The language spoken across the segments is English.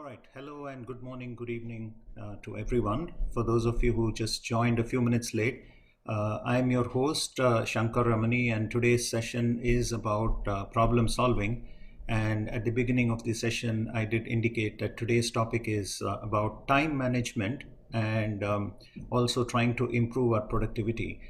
right. Hello and good morning, good evening to everyone. For those of you who just joined a few minutes late, I'm your host, Shankar Ramani, and today's session is about problem solving. And at the beginning of the session, I did indicate that today's topic is about time management and also trying to improve our productivity.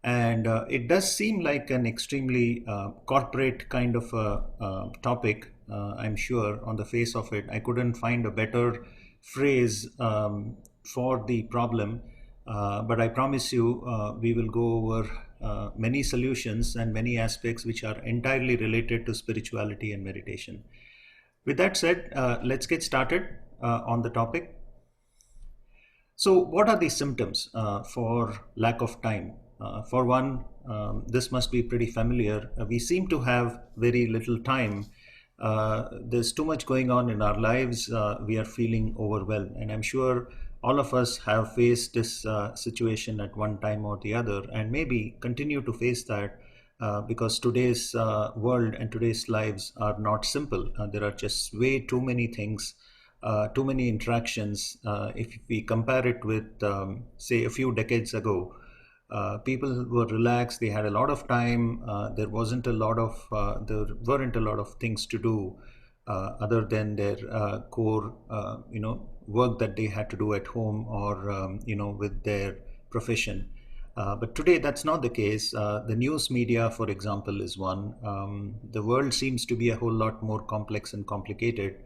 And it does seem like an extremely corporate kind of a topic, I'm sure, on the face of it. I couldn't find a better phrase for the problem, but I promise you we will go over many solutions and many aspects which are entirely related to spirituality and meditation. With that said, let's get started on the topic. So, what are the symptoms for lack of time? For one, this must be pretty familiar. We seem to have very little time. There's too much going on in our lives. We are feeling overwhelmed. And I'm sure all of us have faced this situation at one time or the other, and maybe continue to face that because today's world and today's lives are not simple. There are just way too many things, too many interactions. If we compare it with, say, a few decades ago, people were relaxed. They had a lot of time. There weren't a lot of things to do other than their core, work that they had to do at home or with their profession. But today, that's not the case. The news media, for example, is one. The world seems to be a whole lot more complex and complicated.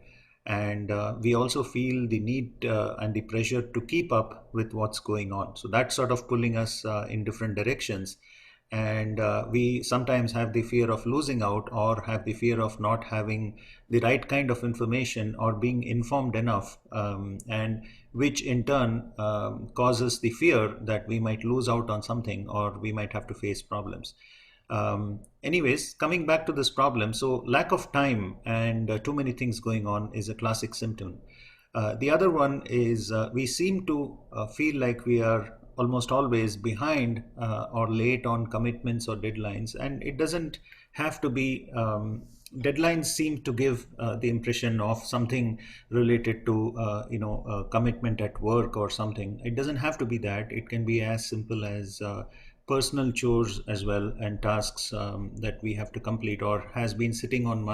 And we also feel the need and the pressure to keep up with what's going on. So that's sort of pulling us in different directions. And we sometimes have the fear of losing out or have the fear of not having the right kind of information or being informed enough, and which in turn causes the fear that we might lose out on something or we might have to face problems. Anyways, coming back to this problem, so lack of time and too many things going on is a classic symptom. The other one is we seem to feel like we are almost always behind or late on commitments or deadlines, and it doesn't have to be. Deadlines seem to give the impression of something related to commitment at work or something. It doesn't have to be that. It can be as simple as personal chores as well, and tasks that we have to complete or has been sitting on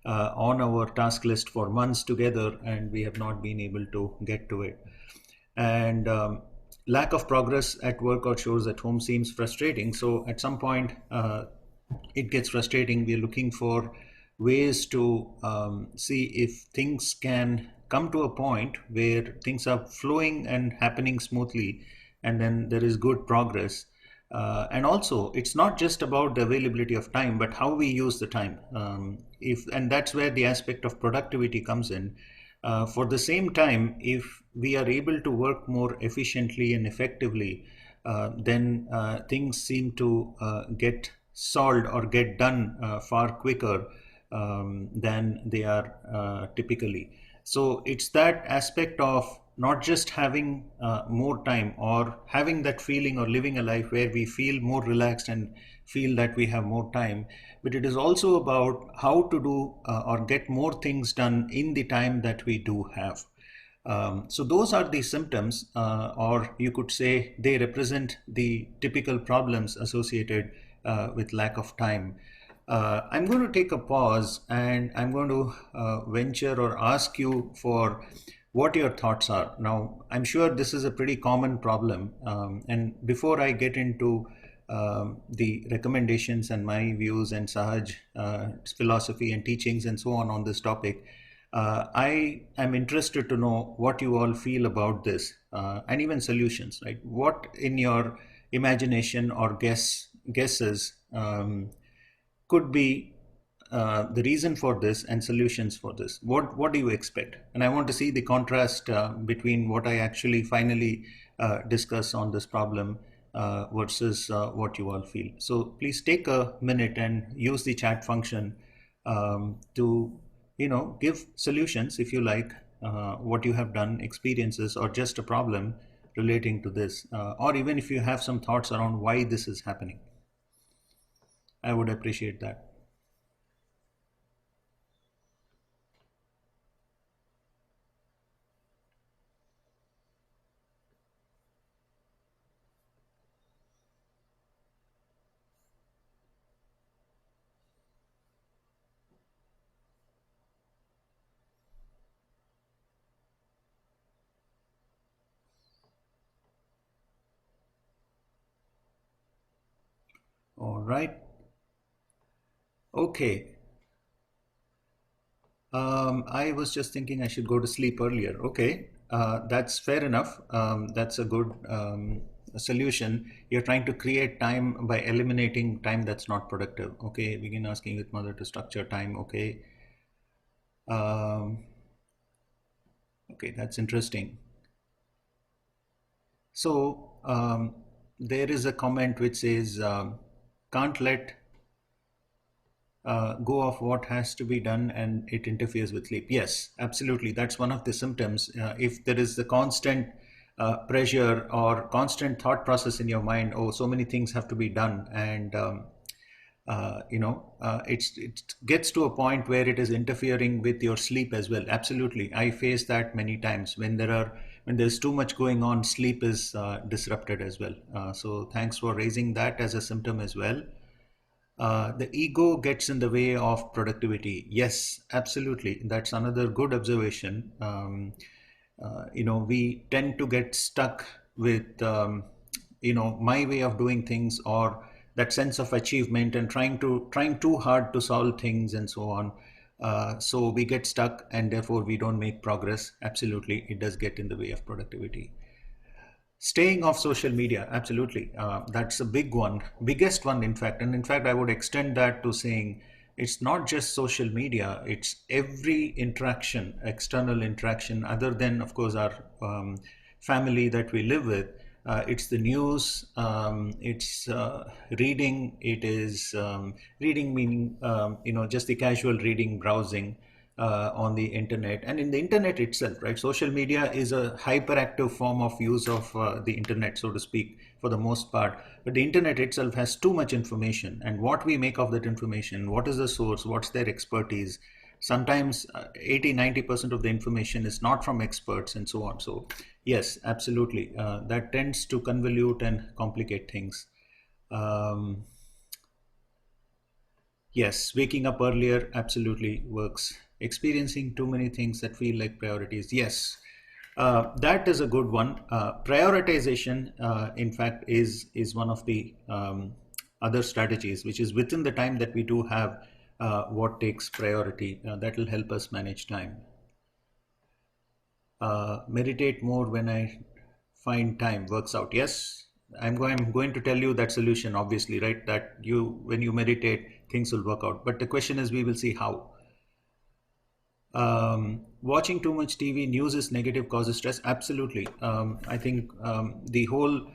our task list for months together, and we have not been able to get to it. And lack of progress at work or chores at home seems frustrating. So at some point, it gets frustrating. We're looking for ways to see if things can come to a point where things are flowing and happening smoothly, and then there is good progress. And also, it's not just about the availability of time, but how we use the time. If and That's where the aspect of productivity comes in. For the same time, if we are able to work more efficiently and effectively, then things seem to get solved or get done far quicker than they are typically. So it's that aspect of not just having more time or having that feeling or living a life where we feel more relaxed and feel that we have more time, but it is also about how to do or get more things done in the time that we do have. So those are the symptoms, or you could say they represent the typical problems associated with lack of time. I'm going to take a pause and I'm going to venture or ask you for what your thoughts are. Now, I'm sure this is a pretty common problem. And before I get into the recommendations and my views and Sahaj philosophy and teachings and so on this topic, I am interested to know what you all feel about this, and even solutions, right? What in your imagination or guesses could be the reason for this and solutions for this? What do you expect? And I want to see the contrast between what I actually finally discuss on this problem versus what you all feel. So please take a minute and use the chat function to give solutions if you like, what you have done, experiences, or just a problem relating to this, or even if you have some thoughts around why this is happening. I would appreciate that. All right. Okay. I was just thinking I should go to sleep earlier. Okay, that's fair enough. That's a good solution. You're trying to create time by eliminating time that's not productive. Okay, begin asking with mother to structure time. Okay, um, okay, that's interesting. So there is a comment which says, can't let go of what has to be done and it interferes with sleep. Yes, absolutely. That's one of the symptoms. If there is the constant pressure or constant thought process in your mind, oh, so many things have to be done, and it gets to a point where it is interfering with your sleep as well. Absolutely, I face that many times when there's too much going on. Sleep is disrupted as well. So thanks for raising that as a symptom as well. The ego gets in the way of productivity. Yes, absolutely. That's another good observation. We tend to get stuck with, my way of doing things, or that sense of achievement, and trying too hard to solve things and so on. So we get stuck, and therefore we don't make progress. Absolutely, it does get in the way of productivity. Staying off social media, absolutely. That's a big one, biggest one, in fact. And in fact, I would extend that to saying it's not just social media, it's every interaction, external interaction, other than, of course, our family that we live with. It's the news, it's reading, it is reading, meaning, just the casual reading, browsing on the internet, and in the internet itself, right? Social media is a hyperactive form of use of the internet, so to speak, for the most part. But the internet itself has too much information, and what we make of that information, what is the source, what's their expertise. Sometimes 80-90% of the information is not from experts, and so on. So yes, absolutely, that tends to convolute and complicate things. um, Yes, waking up earlier absolutely works. Experiencing too many things that feel like priorities. Yes, that is a good one. Prioritization, in fact, is one of the other strategies, which is within the time that we do have, what takes priority. That will help us manage time. Meditate more when I find time. Works out. Yes, I'm going to tell you that solution, obviously, right? That when you meditate, things will work out. But the question is, we will see how. Watching too much TV news is negative, causes stress. Absolutely. I think the whole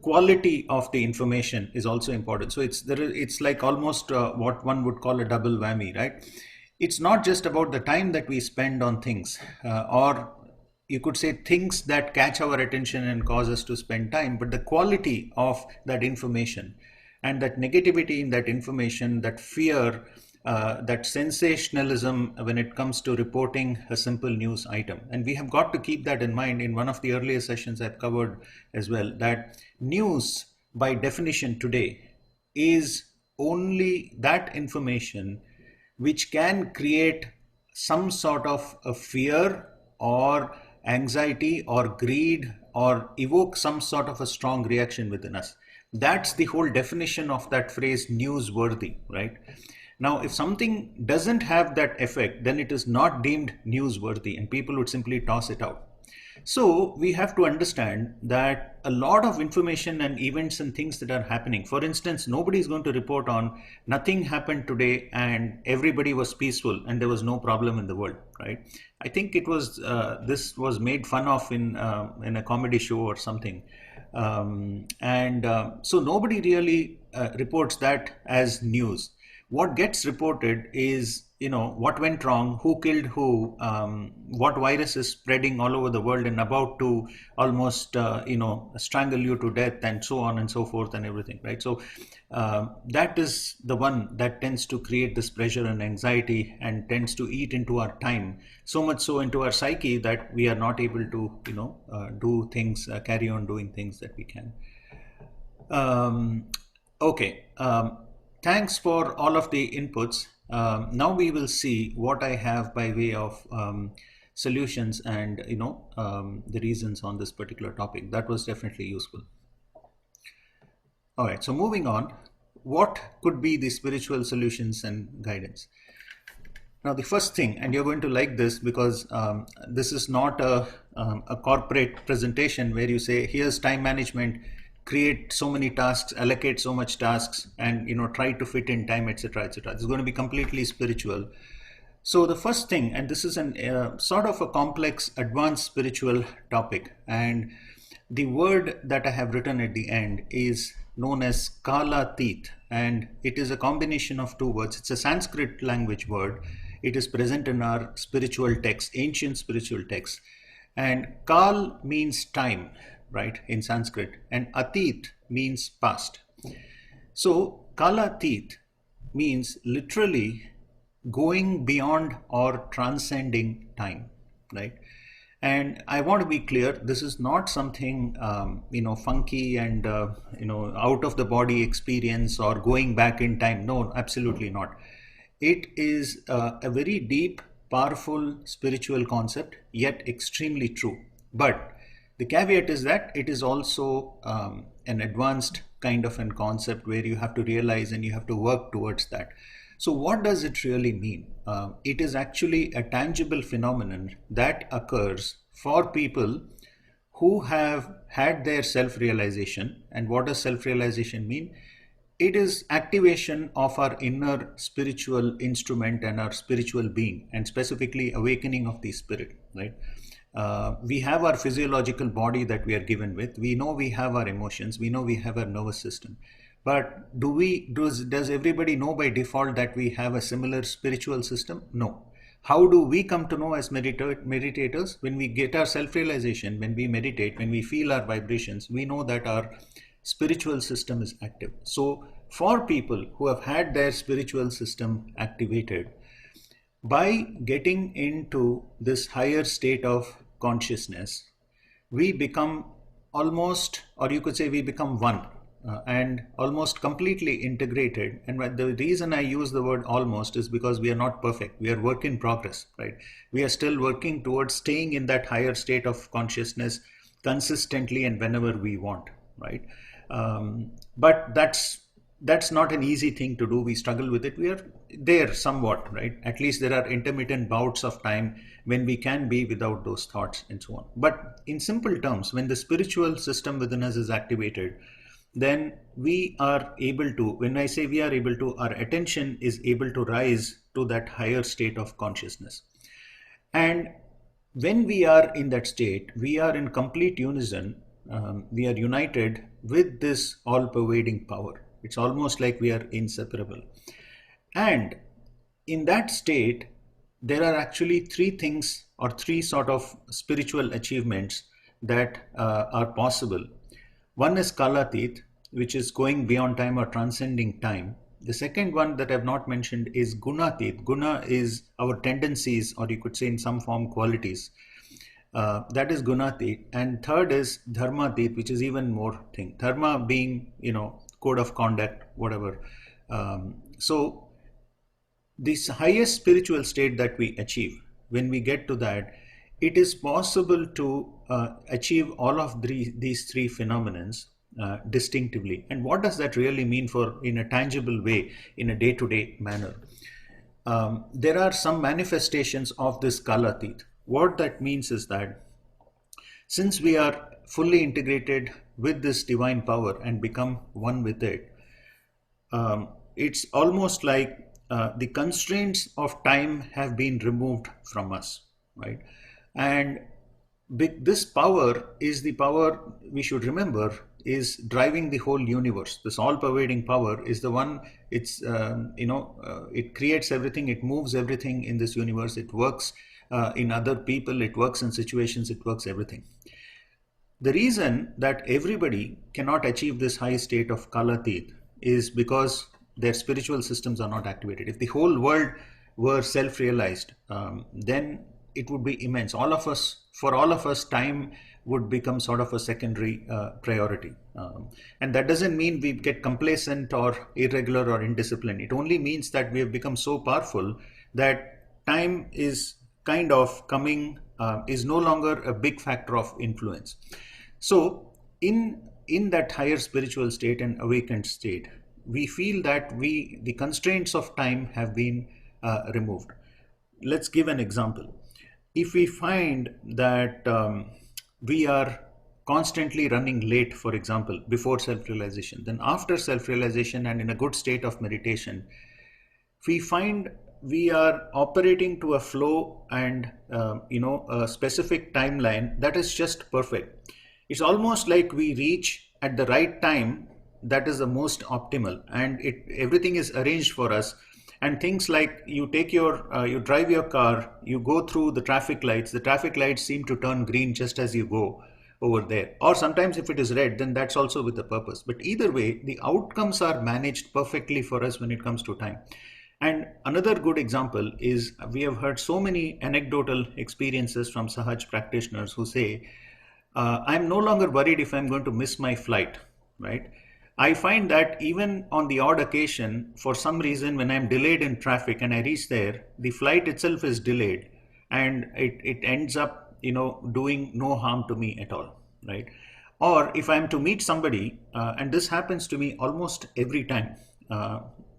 quality of the information is also important. So it's like almost what one would call a double whammy, right? It's not just about the time that we spend on things, or you could say things that catch our attention and cause us to spend time, but the quality of that information, and that negativity in that information, that fear, that sensationalism when it comes to reporting a simple news item. And we have got to keep that in mind. In one of the earlier sessions, I've covered as well that news, by definition today, is only that information which can create some sort of a fear or anxiety or greed, or evoke some sort of a strong reaction within us. That's the whole definition of that phrase, newsworthy, right? Now, if something doesn't have that effect, then it is not deemed newsworthy, and people would simply toss it out. So we have to understand that a lot of information and events and things that are happening, for instance, nobody is going to report on nothing happened today and everybody was peaceful and there was no problem in the world, right? I think it was this was made fun of in a comedy show or something. And so nobody really reports that as news. What gets reported is, what went wrong, who killed who, what virus is spreading all over the world and about to almost strangle you to death, and so on and so forth, and everything, right? So that is the one that tends to create this pressure and anxiety, and tends to eat into our time, so much so into our psyche, that we are not able to do things, carry on doing things that we can. Okay. Thanks for all of the inputs. Now we will see what I have by way of solutions, and the reasons on this particular topic. That was definitely useful. All right. So moving on. what could be the spiritual solutions and guidance? Now, the first thing, and you're going to like this because this is not a corporate presentation where you say, here's time management, create so many tasks, allocate so much tasks, and try to fit in time, etc., etc. It's going to be completely spiritual. So the first thing, and this is an sort of a complex, advanced spiritual topic, and the word that I have written at the end is known as Kalatit, and it is a combination of two words. It's a Sanskrit language word. It is present in our spiritual texts, ancient spiritual texts. And Kal means time, right, in Sanskrit, and Atit means past. So Kalatit means literally going beyond or transcending time, right? And I want to be clear, this is not something funky and out of the body experience or going back in time. No, absolutely not. It is a very deep, powerful spiritual concept, yet extremely true. But the caveat is that it is also an advanced kind of a concept where you have to realize and you have to work towards that. So what does it really mean? It is actually a tangible phenomenon that occurs for people who have had their self-realization. And what does self-realization mean? It is activation of our inner spiritual instrument and our spiritual being, and specifically awakening of the spirit, right? We have our physiological body that we are given with. We know we have our emotions. We know we have our nervous system. But does everybody know by default that we have a similar spiritual system? No. How do we come to know as meditators? When we get our self-realization, when we meditate, when we feel our vibrations, we know that our spiritual system is active. So for people who have had their spiritual system activated, by getting into this higher state of consciousness, we become almost, or you could say we become one, and almost completely integrated. And the reason I use the word almost is because we are not perfect. We are work in progress, right? We are still working towards staying in that higher state of consciousness consistently and whenever we want, right? But that's not an easy thing to do. We struggle with it. We are there somewhat, right? At least there are intermittent bouts of time when we can be without those thoughts and so on. But in simple terms, when the spiritual system within us is activated, then we are able to, when I say we are able to, our attention is able to rise to that higher state of consciousness. And when we are in that state, we are in complete unison. We are united with this all-pervading power. It's almost like we are inseparable. And in that state, there are actually three things or three sort of spiritual achievements that are possible. One is Kalatit, which is going beyond time or transcending time. The second one that I've not mentioned is Gunatit. Guna is our tendencies, or you could say in some form qualities. That is Gunatit. And third is Dharmatit, which is even more thing. Dharma being, code of conduct, whatever. So this highest spiritual state that we achieve, when we get to that, it is possible to achieve all of these three phenomenons distinctively. And what does that really mean for in a tangible way, in a day-to-day manner? There are some manifestations of this Kalatit. What that means is that since we are fully integrated with this divine power and become one with it, it's almost like the constraints of time have been removed from us, right? And this power is the power, we should remember, is driving the whole universe. This all-pervading power is the one, it's, it creates everything, it moves everything in this universe, it works in other people, it works in situations, it works everything. The reason that everybody cannot achieve this high state of Kalatit is because their spiritual systems are not activated. If the whole world were self-realized, then it would be immense. For all of us, time would become sort of a secondary priority. And that doesn't mean we get complacent or irregular or indisciplined. It only means that we have become so powerful that time is kind of coming, is no longer a big factor of influence. So in that higher spiritual state and awakened state, we feel that the constraints of time have been removed. Let's give an example. If we find that we are constantly running late, for example, before self-realization, then after self-realization and in a good state of meditation, we find we are operating to a flow and a specific timeline that is just perfect. It's almost like we reach at the right time that is the most optimal, and everything is arranged for us. And things like you drive your car, you go through the traffic lights seem to turn green just as you go over there, or sometimes if it is red, then that's also with a purpose. But either way, the outcomes are managed perfectly for us when it comes to time. And another good example is, we have heard so many anecdotal experiences from Sahaj practitioners who say, I'm no longer worried if I'm going to miss my flight, right? I find that even on the odd occasion, for some reason, when I'm delayed in traffic and I reach there, the flight itself is delayed, and it ends up, doing no harm to me at all, right? Or if I'm to meet somebody, and this happens to me almost every time,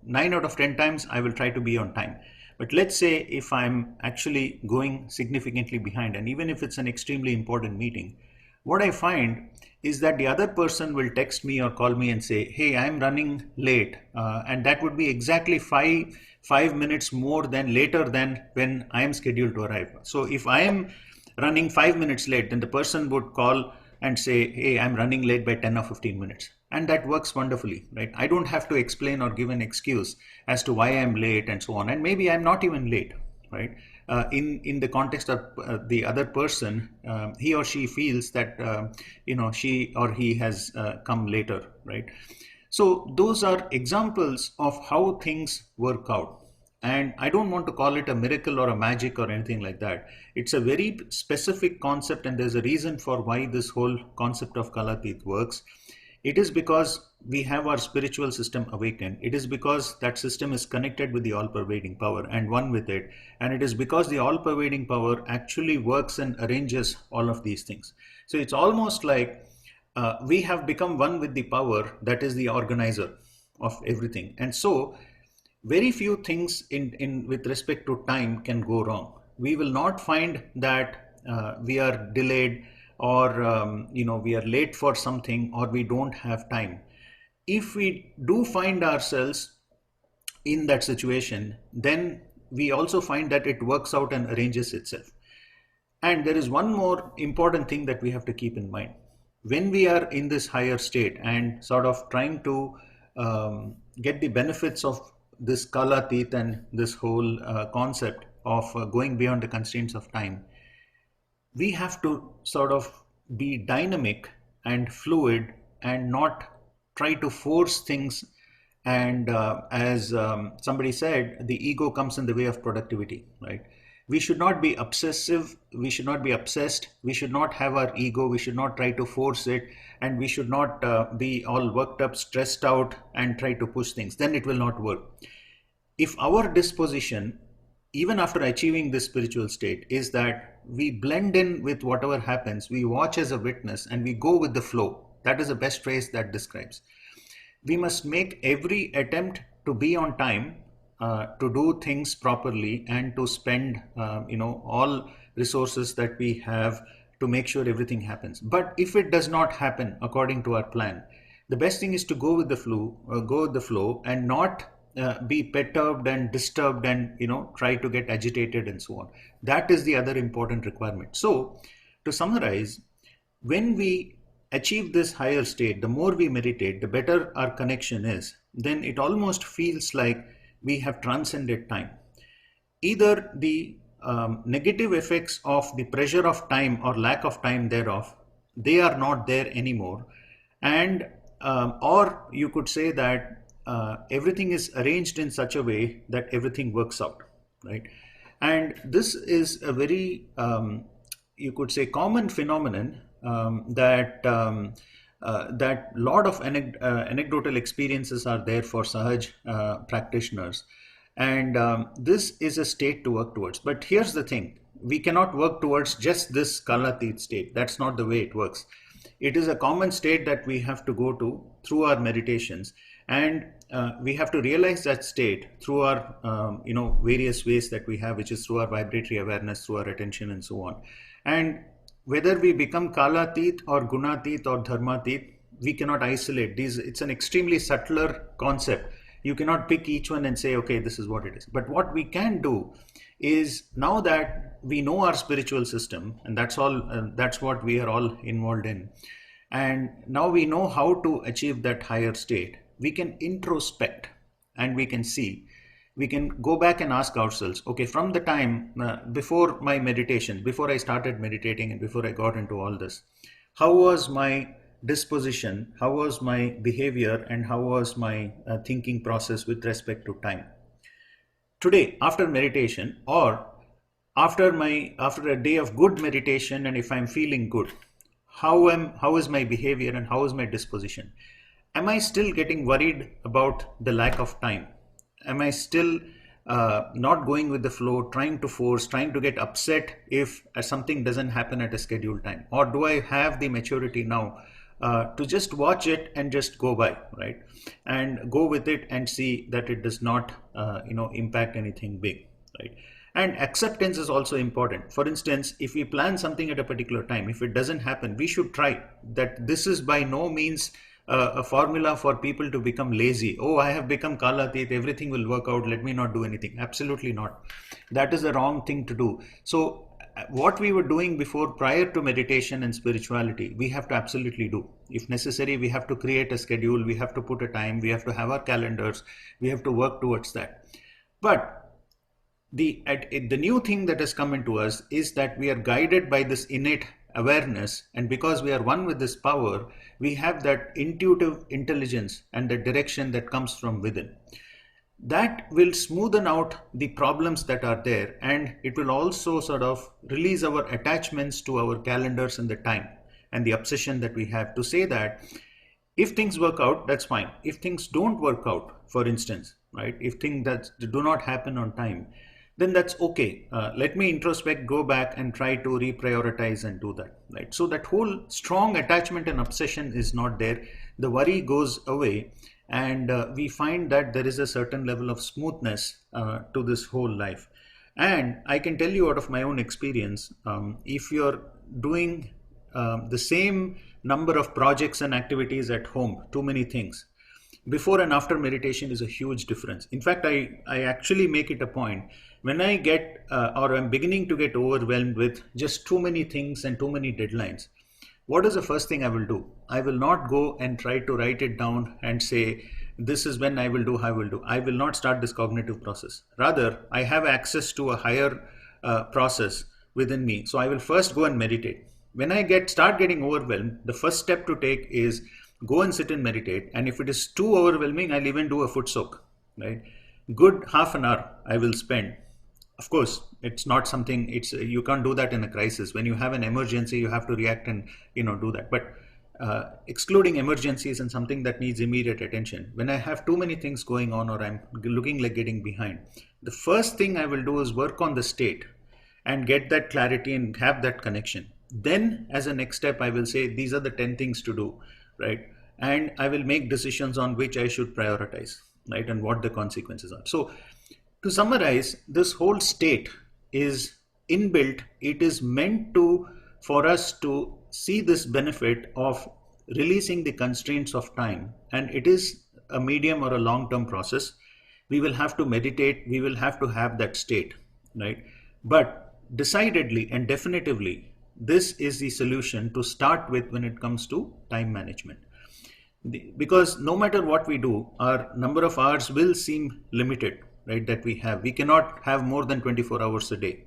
9 out of 10 times I will try to be on time. But let's say if I'm actually going significantly behind, and even if it's an extremely important meeting, what I find is that the other person will text me or call me and say, hey, I'm running late. And that would be exactly five minutes more than later than when I am scheduled to arrive. So if I am running 5 minutes late, then the person would call and say, hey, I'm running late by 10 or 15 minutes. And that works wonderfully, right? I don't have to explain or give an excuse as to why I'm late and so on. And maybe I'm not even late, right? In the context of the other person, he or she feels that she or he has come later, right? So those are examples of how things work out. And I don't want to call it a miracle or a magic or anything like that. It's a very specific concept, and there's a reason for why this whole concept of Kalatit works. It is because we have our spiritual system awakened. It is because that system is connected with the all-pervading power and one with it. And it is because the all-pervading power actually works and arranges all of these things. So it's almost like we have become one with the power that is the organizer of everything. And so very few things with respect to time can go wrong. We will not find that we are delayed, or we are late for something, or we don't have time. If we do find ourselves in that situation, then we also find that it works out and arranges itself. And there is one more important thing that we have to keep in mind. When we are in this higher state and sort of trying to get the benefits of this Kalatit and this whole concept of going beyond the constraints of time, we have to sort of be dynamic and fluid and not try to force things. And as somebody said, the ego comes in the way of productivity, right? We should not be obsessive. We should not be obsessed. We should not have our ego. We should not try to force it. And we should not be all worked up, stressed out, and try to push things. Then it will not work. If our disposition, even after achieving this spiritual state, is that we blend in with whatever happens, we watch as a witness, and we go with the flow. That is the best phrase that describes. We must make every attempt to be on time, to do things properly, and to spend all resources that we have to make sure everything happens. But if it does not happen according to our plan, the best thing is to go with the flow, and not be perturbed and disturbed and try to get agitated and so on. That is the other important requirement. So to summarize, when we achieve this higher state, the more we meditate, the better our connection is. Then it almost feels like we have transcended time. Either the negative effects of the pressure of time or lack of time thereof, they are not there anymore. And or you could say that everything is arranged in such a way that everything works out, right? And this is a very, you could say, common phenomenon that lot of anecdotal experiences are there for Sahaj practitioners. And this is a state to work towards. But here's the thing, we cannot work towards just this Kalatit state. That's not the way it works. It is a common state that we have to go to through our meditations. And we have to realize that state through our various ways that we have, which is through our vibratory awareness, through our attention, and so on. And whether we become kalatit or gunatit or dharmatit, we cannot isolate these. It's an extremely subtler concept. You cannot pick each one and say, okay, this is what it is. But what we can do is, now that we know our spiritual system, and that's all, that's what we are all involved in, and now we know how to achieve that higher state, we can introspect, and we can see, we can go back and ask ourselves, okay, from the time before my meditation, before I started meditating and before I got into all this, how was my disposition, how was my behavior, and how was my thinking process with respect to time? Today, after meditation, or after a day of good meditation, and if I'm feeling good, how is my behavior and how is my disposition? Am I still getting worried about the lack of time? Am I still not going with the flow, trying to force, trying to get upset if something doesn't happen at a scheduled time? Or do I have the maturity now to just watch it and just go by, right? And go with it and see that it does not, impact anything big, right? And acceptance is also important. For instance, if we plan something at a particular time, if it doesn't happen, we should try that. This is by no means a formula for people to become lazy. Oh, I have become kalatit, everything will work out, let me not do anything. Absolutely not. That is the wrong thing to do. So what we were doing before, prior to meditation and spirituality, we have to absolutely do. If necessary, we have to create a schedule, we have to put a time, we have to have our calendars, we have to work towards that. But the new thing that has come into us is that we are guided by this innate awareness, and because we are one with this power, we have that intuitive intelligence and the direction that comes from within. That will smoothen out the problems that are there, and it will also sort of release our attachments to our calendars and the time and the obsession that we have, to say that if things work out, that's fine. If things don't work out, for instance, right, if things that do not happen on time, then that's okay. Let me introspect, go back and try to reprioritize and do that, right? So that whole strong attachment and obsession is not there. The worry goes away, and we find that there is a certain level of smoothness to this whole life. And I can tell you out of my own experience, if you're doing the same number of projects and activities at home, too many things, before and after meditation is a huge difference. In fact, I actually make it a point, when I get or I'm beginning to get overwhelmed with just too many things and too many deadlines, what is the first thing I will do? I will not go and try to write it down and say, this is when I will do, I will do. I will not start this cognitive process. Rather, I have access to a higher process within me. So I will first go and meditate. When I start getting overwhelmed, the first step to take is go and sit and meditate. And if it is too overwhelming, I'll even do a foot soak, right? Good half an hour I will spend. Of course, it's not something, you can't do that in a crisis. When you have an emergency, you have to react and do that. But excluding emergencies and something that needs immediate attention, when I have too many things going on or I'm looking like getting behind, the first thing I will do is work on the state and get that clarity and have that connection. Then as a next step, I will say, these are the 10 things to do, right? And I will make decisions on which I should prioritize, right? And what the consequences are. So to summarize, this whole state is inbuilt. It is meant for us to see this benefit of releasing the constraints of time. And it is a medium or a long-term process. We will have to meditate. We will have to have that state, right? But decidedly and definitively, this is the solution to start with when it comes to time management. Because no matter what we do, our number of hours will seem limited, right, that we have. We cannot have more than 24 hours a day.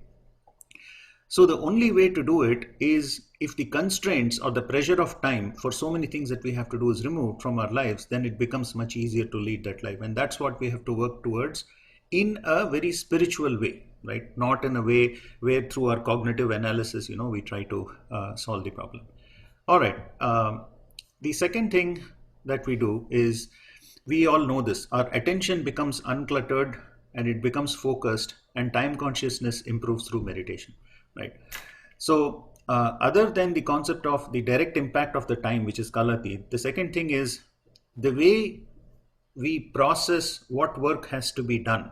So the only way to do it is, if the constraints or the pressure of time for so many things that we have to do is removed from our lives, then it becomes much easier to lead that life. And that's what we have to work towards in a very spiritual way, right? Not in a way where through our cognitive analysis, we try to solve the problem. All right. The second thing that we do is, we all know this, our attention becomes uncluttered and it becomes focused, and time consciousness improves through meditation, right? So other than the concept of the direct impact of the time, which is kalatit, the second thing is the way we process what work has to be done,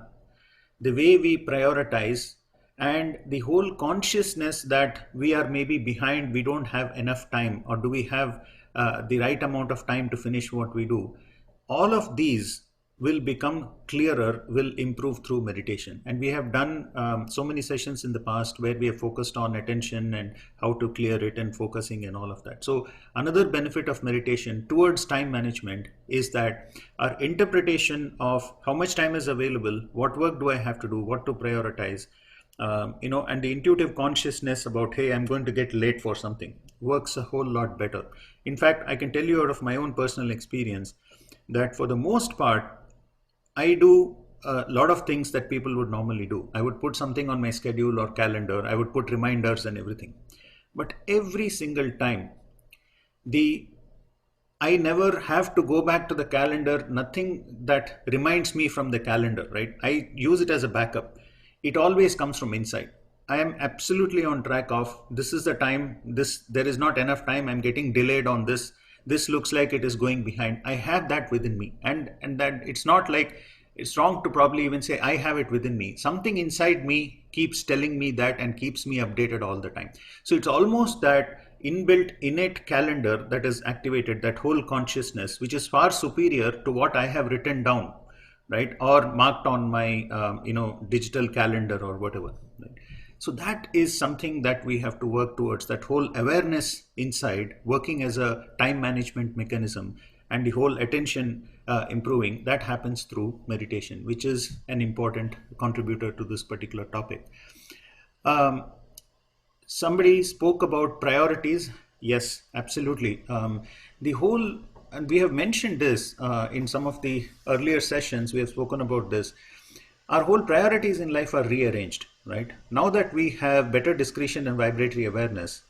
the way we prioritize, and the whole consciousness that we are maybe behind, we don't have enough time, or do we have the right amount of time to finish what we do, all of these will become clearer, will improve through meditation. And we have done so many sessions in the past where we have focused on attention and how to clear it and focusing and all of that. So another benefit of meditation towards time management is that our interpretation of how much time is available, what work do I have to do, what to prioritize, and the intuitive consciousness about, hey, I'm going to get late for something, works a whole lot better. In fact, I can tell you out of my own personal experience that for the most part, I do a lot of things that people would normally do. I would put something on my schedule or calendar, I would put reminders and everything. But every single time, I never have to go back to the calendar, nothing that reminds me from the calendar, right? I use it as a backup. It always comes from inside. I am absolutely on track of, this is the time, there is not enough time, I'm getting delayed on this. This looks like it is going behind. I have that within me. And that it's not like, it's wrong to probably even say I have it within me. Something inside me keeps telling me that and keeps me updated all the time. So it's almost that inbuilt innate calendar that is activated, that whole consciousness, which is far superior to what I have written down, right? Or marked on my, digital calendar or whatever. Right? So that is something that we have to work towards, that whole awareness inside, working as a time management mechanism, and the whole attention improving, that happens through meditation, which is an important contributor to this particular topic. Somebody spoke about priorities. Yes, absolutely. And we have mentioned this in some of the earlier sessions, we have spoken about this. Our whole priorities in life are rearranged, right? Now that we have better discretion and vibratory awareness,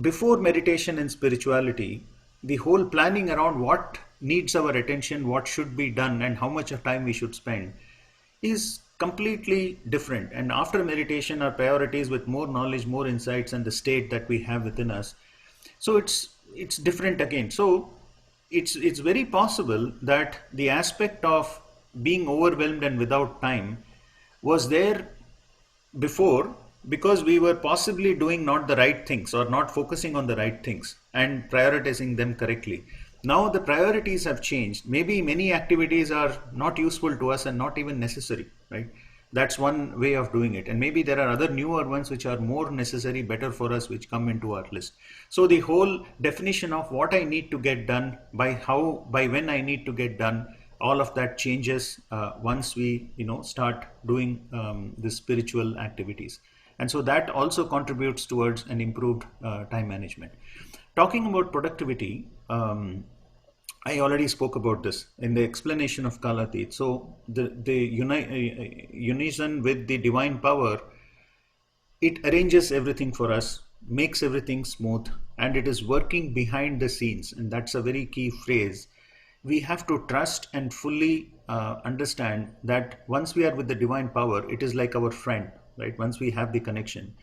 before meditation and spirituality, the whole planning around what needs our attention, what should be done, and how much of time we should spend is completely different. And after meditation, our priorities with more knowledge, more insights, and the state that we have within us, so it's different again. So it's very possible that the aspect of being overwhelmed and without time was there before, because we were possibly doing not the right things or not focusing on the right things and prioritizing them correctly. Now the priorities have changed. Maybe many activities are not useful to us and not even necessary, right? That's one way of doing it. And maybe there are other newer ones which are more necessary, better for us, which come into our list. So the whole definition of what I need to get done, by when I need to get done, all of that changes once we start doing the spiritual activities. And so that also contributes towards an improved time management. Talking about productivity, I already spoke about this in the explanation of Kalatit. So the unison with the divine power, it arranges everything for us, makes everything smooth, and it is working behind the scenes. And that's a very key phrase. We have to trust and fully understand that once we are with the divine power, it is like our friend, right? Once we have the connection,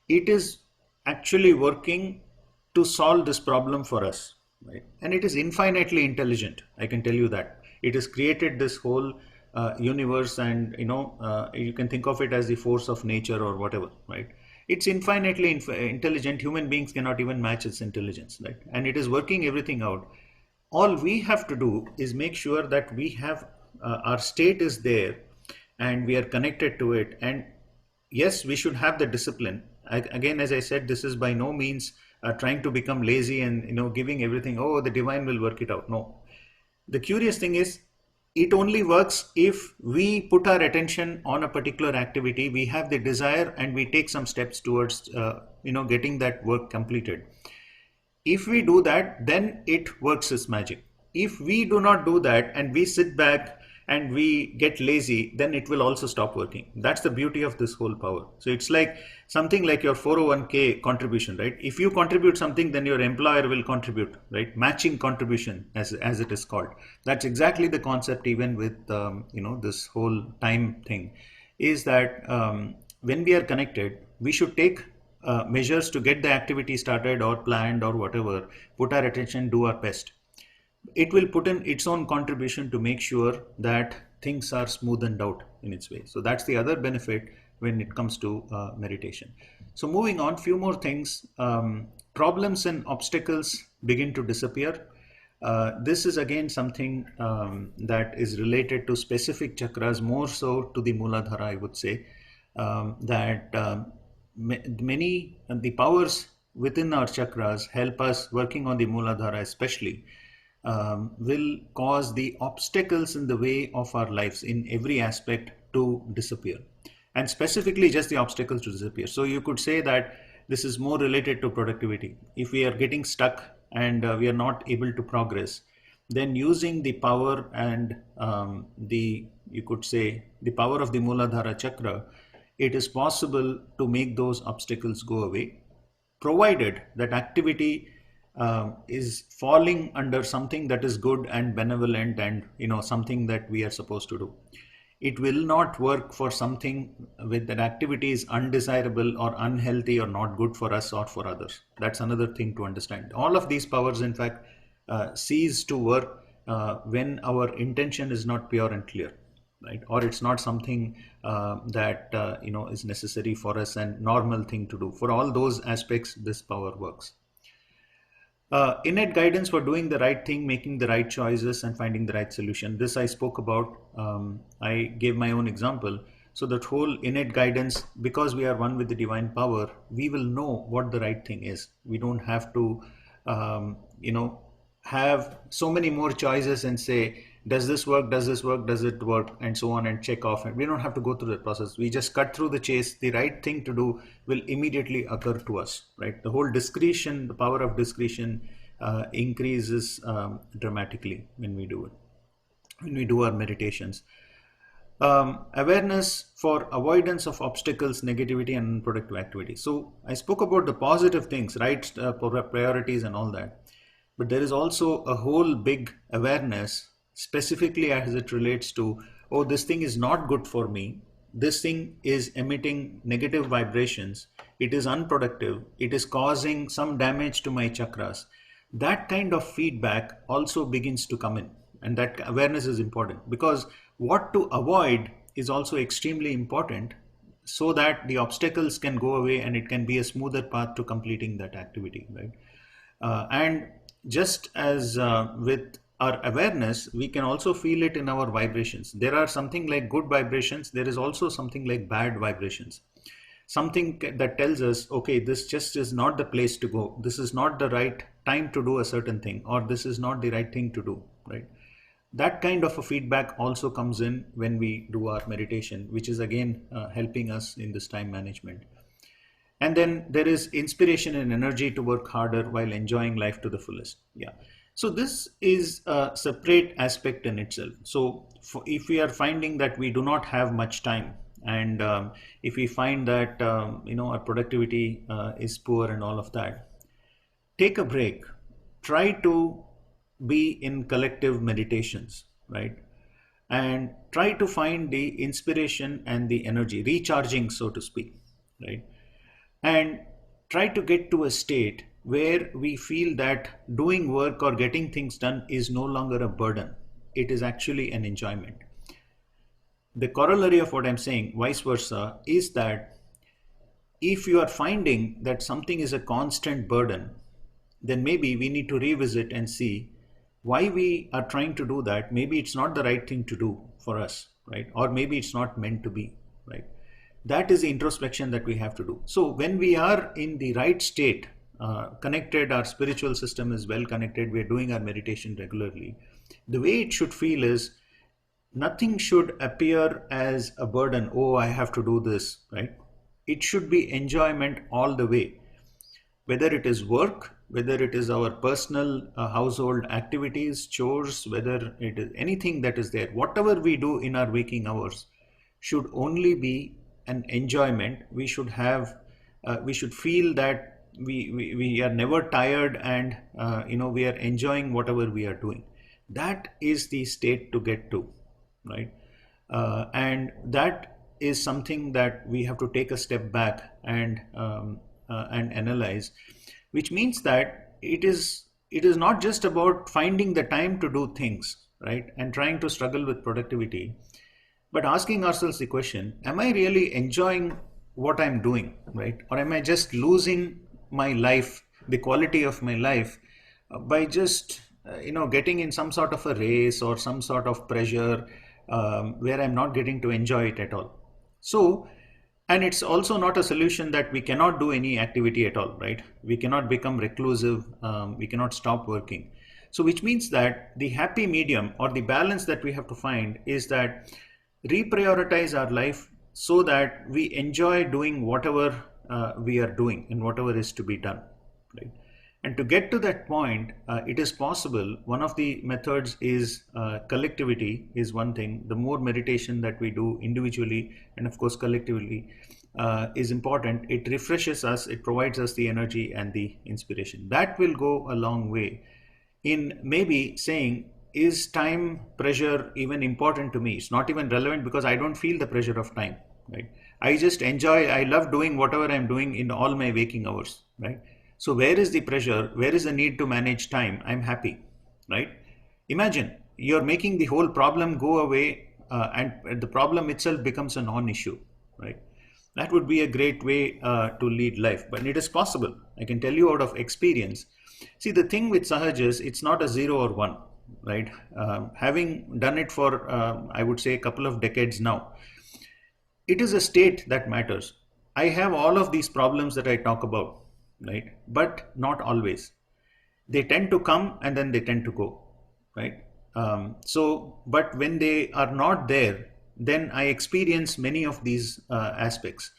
it is actually working to solve this problem for us, right? And it is infinitely intelligent. I can tell you that it has created this whole universe, and you can think of it as the force of nature or whatever, right? It's infinitely intelligent. Human beings cannot even match its intelligence, right? And it is working everything out. All we have to do is make sure that we have our state is there and we are connected to it. And yes, we should have the discipline. Again, as I said, this is by no means trying to become lazy and giving everything, oh, the divine will work it out. No. The curious thing is, it only works if we put our attention on a particular activity, we have the desire, and we take some steps towards getting that work completed. If we do that, then it works as magic. If we do not do that and we sit back and we get lazy, then it will also stop working. That's the beauty of this whole power. So it's like something like your 401k contribution, right? If you contribute something, then your employer will contribute, right? Matching contribution, as it is called. That's exactly the concept even with this whole time thing, is that when we are connected, we should take measures to get the activity started or planned or whatever, put our attention, do our best. it will put in its own contribution to make sure that things are smoothened out in its way. So that's the other benefit when it comes to meditation. So moving on, few more things. Problems and obstacles begin to disappear. This is again something that is related to specific chakras, more so to the Muladhara, I would say, that many the powers within our chakras help us working on the Muladhara especially, will cause the obstacles in the way of our lives in every aspect to disappear, and specifically just the obstacles to disappear. So you could say that this is more related to productivity. If we are getting stuck and we are not able to progress, then using the power and the, you could say, the power of the Muladhara chakra, it is possible to make those obstacles go away, provided that activity is falling under something that is good and benevolent and something that we are supposed to do. It will not work for something with that activity is undesirable or unhealthy or not good for us or for others. That's another thing to understand. All of these powers, in fact, cease to work when our intention is not pure and clear, right? Or it's not something that is necessary for us and normal thing to do. For all those aspects, this power works. Innate guidance for doing the right thing, making the right choices, and finding the right solution. This I spoke about. I gave my own example. So that whole innate guidance, because we are one with the divine power, we will know what the right thing is. We don't have to, have so many more choices and say, does this work, does this work, does it work, and so on, and check off. And we don't have to go through that process. We just cut through the chase. The right thing to do will immediately occur to us, right? The whole discretion, the power of discretion increases dramatically when we do it, when we do our meditations. Awareness for avoidance of obstacles, negativity, and unproductive activity. So I spoke about the positive things, right? Priorities and all that. But there is also a whole big awareness, specifically as it relates to, oh, this thing is not good for me. This thing is emitting negative vibrations. It is unproductive. It is causing some damage to my chakras. That kind of feedback also begins to come in. And that awareness is important, because what to avoid is also extremely important, so that the obstacles can go away and it can be a smoother path to completing that activity, right? And just as with our awareness, we can also feel it in our vibrations. There are something like good vibrations. There is also something like bad vibrations. Something that tells us, okay, this just is not the place to go. This is not the right time to do a certain thing, or this is not the right thing to do, right? That kind of a feedback also comes in when we do our meditation, which is again helping us in this time management. And then there is inspiration and energy to work harder while enjoying life to the fullest. Yeah. So this is a separate aspect in itself. So if we are finding that we do not have much time, and if we find that our productivity is poor and all of that, take a break. Try to be in collective meditations, right? And try to find the inspiration and the energy, recharging, so to speak, right? And try to get to a state where we feel that doing work or getting things done is no longer a burden. It is actually an enjoyment. The corollary of what I'm saying, vice versa, is that if you are finding that something is a constant burden, then maybe we need to revisit and see why we are trying to do that. Maybe it's not the right thing to do for us, right? Or maybe it's not meant to be, right? That is the introspection that we have to do. So when we are in the right state, connected, our spiritual system is well connected, we're doing our meditation regularly, the way it should feel is nothing should appear as a burden. Oh, I have to do this, right? It should be enjoyment all the way. Whether it is work, whether it is our personal household activities, chores, whether it is anything that is there, whatever we do in our waking hours should only be an enjoyment. We should have, we should feel that we are never tired, and we are enjoying whatever we are doing. That is the state to get to, right? And that is something that we have to take a step back and analyze, which means that it is it is not just about finding the time to do things, right? And trying to struggle with productivity, but asking ourselves the question, am I really enjoying what I'm doing, right? Or am I just losing my life, the quality of my life, by just, getting in some sort of a race or some sort of pressure where I'm not getting to enjoy it at all. So, and it's also not a solution that we cannot do any activity at all, right? We cannot become reclusive, we cannot stop working. So, which means that the happy medium or the balance that we have to find is that reprioritize our life so that we enjoy doing whatever we are doing and whatever is to be done, right? And to get to that point, it is possible. One of the methods is collectivity is one thing. The more meditation that we do individually and of course collectively is important. It refreshes us, it provides us the energy and the inspiration. That will go a long way in maybe saying, is time pressure even important to me? It's not even relevant because I don't feel the pressure of time, right? I just enjoy, I love doing whatever I'm doing in all my waking hours, right? So where is the pressure? Where is the need to manage time? I'm happy, right? Imagine you're making the whole problem go away and the problem itself becomes a non-issue, right? That would be a great way to lead life, but it is possible. I can tell you out of experience. See, the thing with Sahaj is it's not a 0 or 1, right? Having done it for, I would say, a couple of decades now, it is a state that matters. I have all of these problems that I talk about, right? But not always. They tend to come and then they tend to go, right? But when they are not there, then I experience many of these aspects.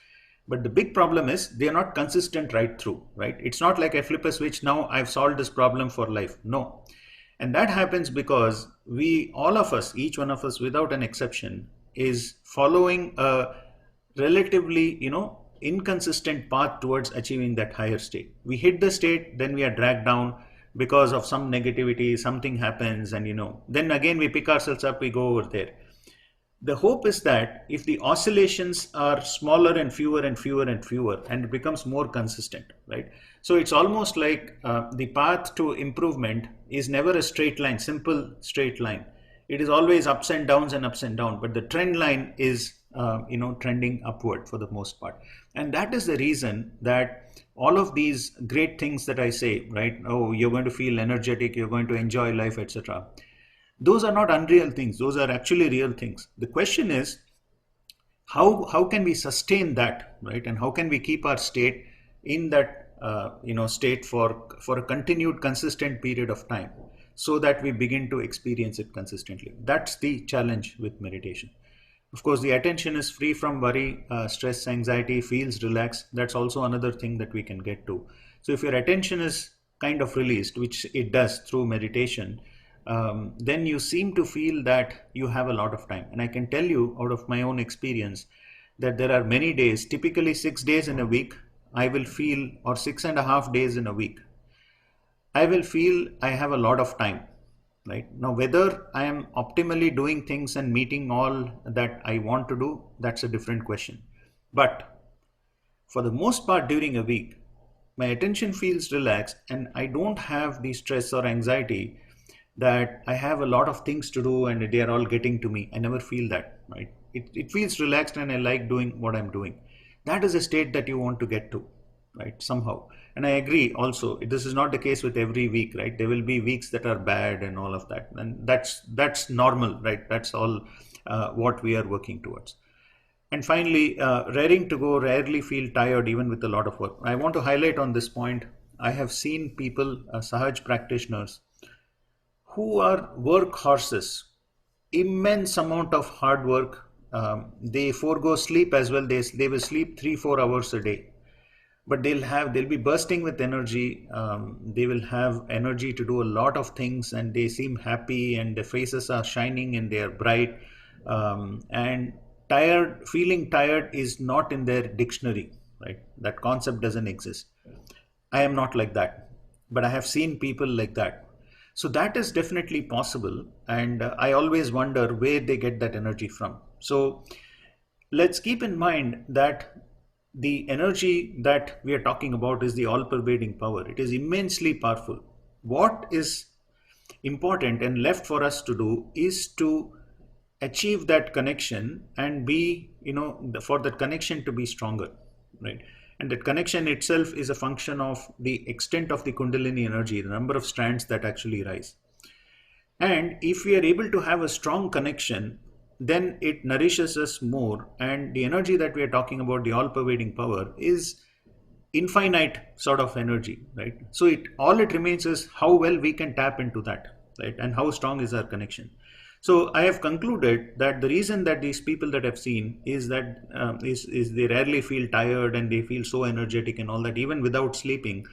But the big problem is they are not consistent right through, right? It's not like I flip a switch, now I've solved this problem for life. No. And that happens because all of us, each one of us without an exception, is following a relatively, inconsistent path towards achieving that higher state. We hit the state, then we are dragged down because of some negativity, something happens, and then again we pick ourselves up, we go over there. The hope is that if the oscillations are smaller and fewer and fewer and fewer, and it becomes more consistent, right? So it's almost like the path to improvement is never a straight line, simple straight line. It is always ups and downs and ups and downs, but the trend line is trending upward for the most part. And that is the reason that all of these great things that I say, right? Oh, you're going to feel energetic, you're going to enjoy life, etc. Those are not unreal things. Those are actually real things. The question is, how can we sustain that, right? And how can we keep our state in that state for a continued consistent period of time, so that we begin to experience it consistently? That's the challenge with meditation. Of course, the attention is free from worry, stress, anxiety, feels relaxed. That's also another thing that we can get to. So if your attention is kind of released, which it does through meditation, then you seem to feel that you have a lot of time. And I can tell you out of my own experience that there are many days, typically 6 days in a week, I will feel, or 6.5 days in a week, I will feel I have a lot of time. Right now, whether I am optimally doing things and meeting all that I want to do, that's a different question. But for the most part during a week, my attention feels relaxed and I don't have the stress or anxiety that I have a lot of things to do and they are all getting to me. I never feel that, right? It feels relaxed and I like doing what I'm doing. That is a state that you want to get to, right? Somehow. And I agree also, this is not the case with every week, right? There will be weeks that are bad and all of that. And that's normal, right? That's all what we are working towards. And finally, raring to go, rarely feel tired even with a lot of work. I want to highlight on this point. I have seen people, Sahaj practitioners, who are workhorses, immense amount of hard work. They forego sleep as well. They will sleep 3-4 hours a day. But they'll be bursting with energy. They will have energy to do a lot of things, and they seem happy, and their faces are shining and they are bright. And feeling tired is not in their dictionary, right? That concept doesn't exist. I am not like that, but I have seen people like that. So that is definitely possible, and I always wonder where they get that energy from. So let's keep in mind that the energy that we are talking about is the all-pervading power. It is immensely powerful. what is important and left for us to do is to achieve that connection and be, for that connection to be stronger, right? And that connection itself is a function of the extent of the Kundalini energy, the number of strands that actually rise. And if we are able to have a strong connection, then it nourishes us more. And the energy that we are talking about, the all pervading power, is infinite sort of energy, right? So all it remains is how well we can tap into that, right? And how strong is our connection. So I have concluded that the reason that these people that I've seen is that is they rarely feel tired and they feel so energetic and all that, even without sleeping,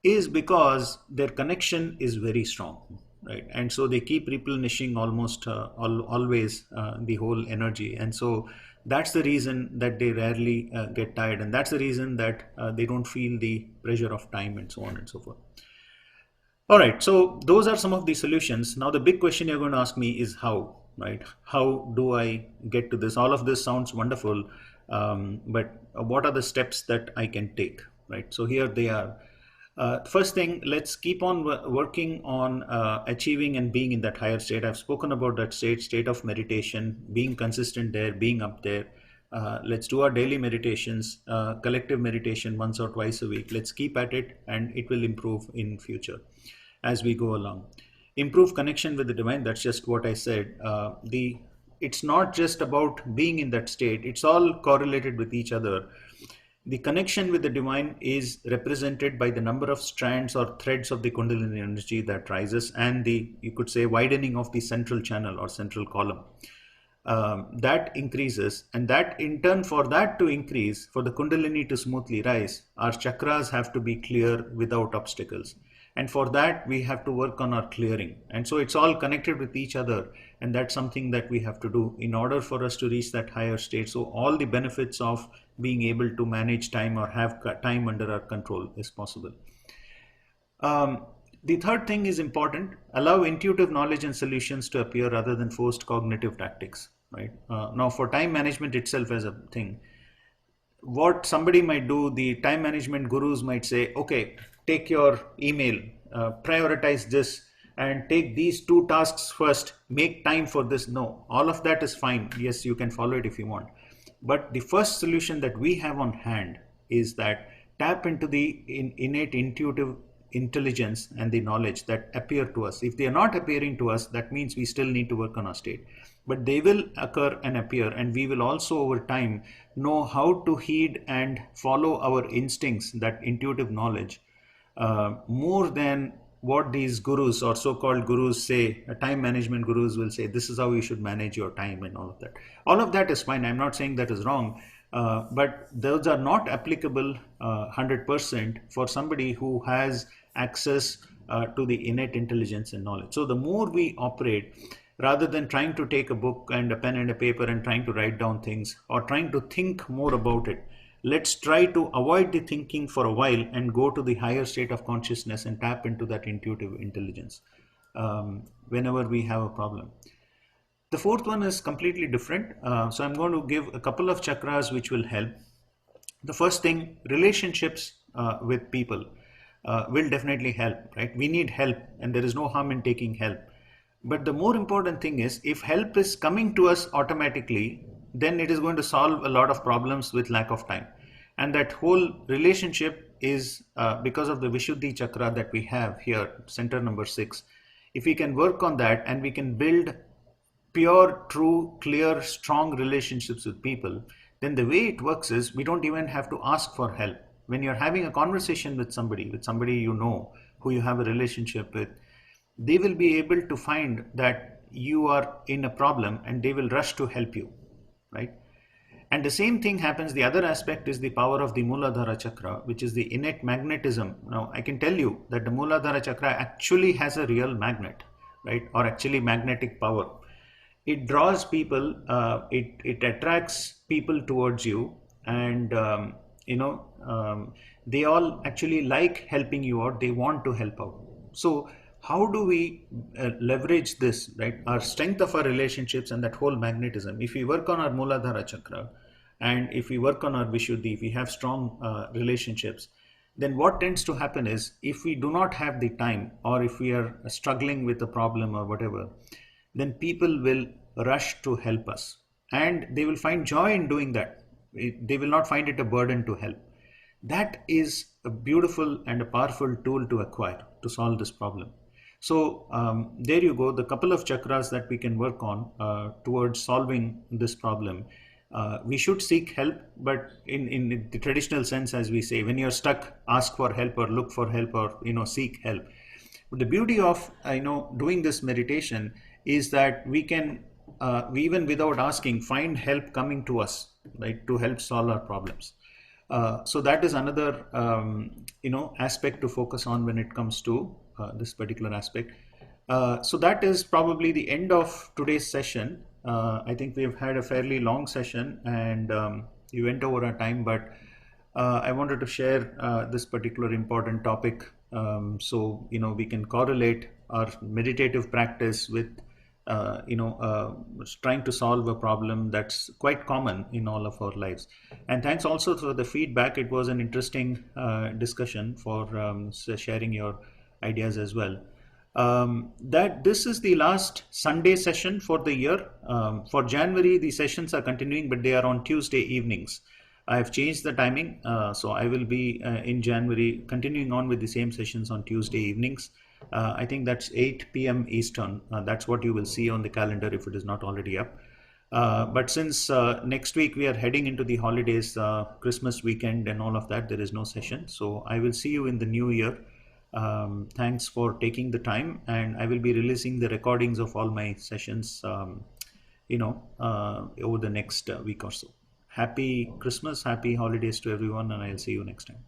is because their connection is very strong, right? And so they keep replenishing almost always the whole energy. And so that's the reason that they rarely get tired, and that's the reason that they don't feel the pressure of time and so on and so forth. All right, so those are some of the solutions. Now the big question you're going to ask me is how, right? How do I get to this? All of this sounds wonderful, but what are the steps that I can take, right? So here they are. First thing, let's keep on working on achieving and being in that higher state. I've spoken about that state of meditation, being consistent there, being up there. Let's do our daily meditations, collective meditation once or twice a week. Let's keep at it, and it will improve in future as we go along. Improve connection with the divine. That's just what I said. It's not just about being in that state. It's all correlated with each other. The connection with the divine is represented by the number of strands or threads of the Kundalini energy that rises, and you could say, widening of the central channel or central column. That increases, and that in turn, for that to increase, for the Kundalini to smoothly rise, our chakras have to be clear without obstacles. And for that, we have to work on our clearing. And so it's all connected with each other. And that's something that we have to do in order for us to reach that higher state. So all the benefits of being able to manage time or have time under our control is possible. The third thing is important. Allow intuitive knowledge and solutions to appear rather than forced cognitive tactics, right? Now for time management itself as a thing, what somebody might do, the time management gurus might say, okay, take your email, prioritize this, and take these 2 tasks first, make time for this. No, all of that is fine. Yes, you can follow it if you want. But the first solution that we have on hand is that tap into the innate intuitive intelligence and the knowledge that appear to us. If they are not appearing to us, that means we still need to work on our state. But they will occur and appear, and we will also over time know how to heed and follow our instincts, that intuitive knowledge, more than what these gurus or so-called gurus say. Time management gurus will say, this is how you should manage your time and all of that. All of that is fine. I'm not saying that is wrong, but those are not applicable 100% for somebody who has access to the innate intelligence and knowledge. So the more we operate, rather than trying to take a book and a pen and a paper and trying to write down things or trying to think more about it, let's try to avoid the thinking for a while and go to the higher state of consciousness and tap into that intuitive intelligence whenever we have a problem. The fourth one is completely different. So I'm going to give a couple of chakras which will help. The first thing, relationships with people will definitely help, right? We need help, and there is no harm in taking help. But the more important thing is, if help is coming to us automatically, then it is going to solve a lot of problems with lack of time. And that whole relationship is because of the Vishuddhi chakra that we have here, center number 6. If we can work on that and we can build pure, true, clear, strong relationships with people, then the way it works is we don't even have to ask for help. When you're having a conversation with somebody you know, who you have a relationship with, they will be able to find that you are in a problem and they will rush to help you, right? And the same thing happens. The other aspect is the power of the Muladhara chakra, which is the innate magnetism. Now, I can tell you that the Muladhara chakra actually has a real magnet, right? Or actually magnetic power. It draws people, it attracts people towards you, and they all actually like helping you out. They want to help out. So how do we leverage this, right? Our strength of our relationships and that whole magnetism. If we work on our Muladhara chakra and if we work on our Vishuddhi, if we have strong relationships, then what tends to happen is, if we do not have the time, or if we are struggling with a problem or whatever, then people will rush to help us, and they will find joy in doing that. They will not find it a burden to help. That is a beautiful and a powerful tool to acquire to solve this problem. So there you go, the couple of chakras that we can work on towards solving this problem. We should seek help, but in the traditional sense, as we say, when you're stuck, ask for help, or look for help, or seek help. But the beauty of doing this meditation is that we can, even without asking, find help coming to us, right, to help solve our problems. So that is another aspect to focus on when it comes to this particular aspect. So that is probably the end of today's session. I think we've had a fairly long session, and we went over our time, but I wanted to share this particular important topic, so we can correlate our meditative practice with trying to solve a problem that's quite common in all of our lives. And thanks also for the feedback. It was an interesting discussion, for sharing your ideas as well. That this is the last Sunday session for the year. For January, the sessions are continuing, but they are on Tuesday evenings. I have changed the timing, so I will be in January continuing on with the same sessions on Tuesday evenings. I think that's 8 p.m. Eastern. That's what you will see on the calendar if it is not already up. But since next week we are heading into the holidays, Christmas weekend and all of that, there is no session. So I will see you in the new year. Thanks for taking the time, and I will be releasing the recordings of all my sessions over the next week or so. Happy Christmas, happy holidays to everyone, and I'll see you next time.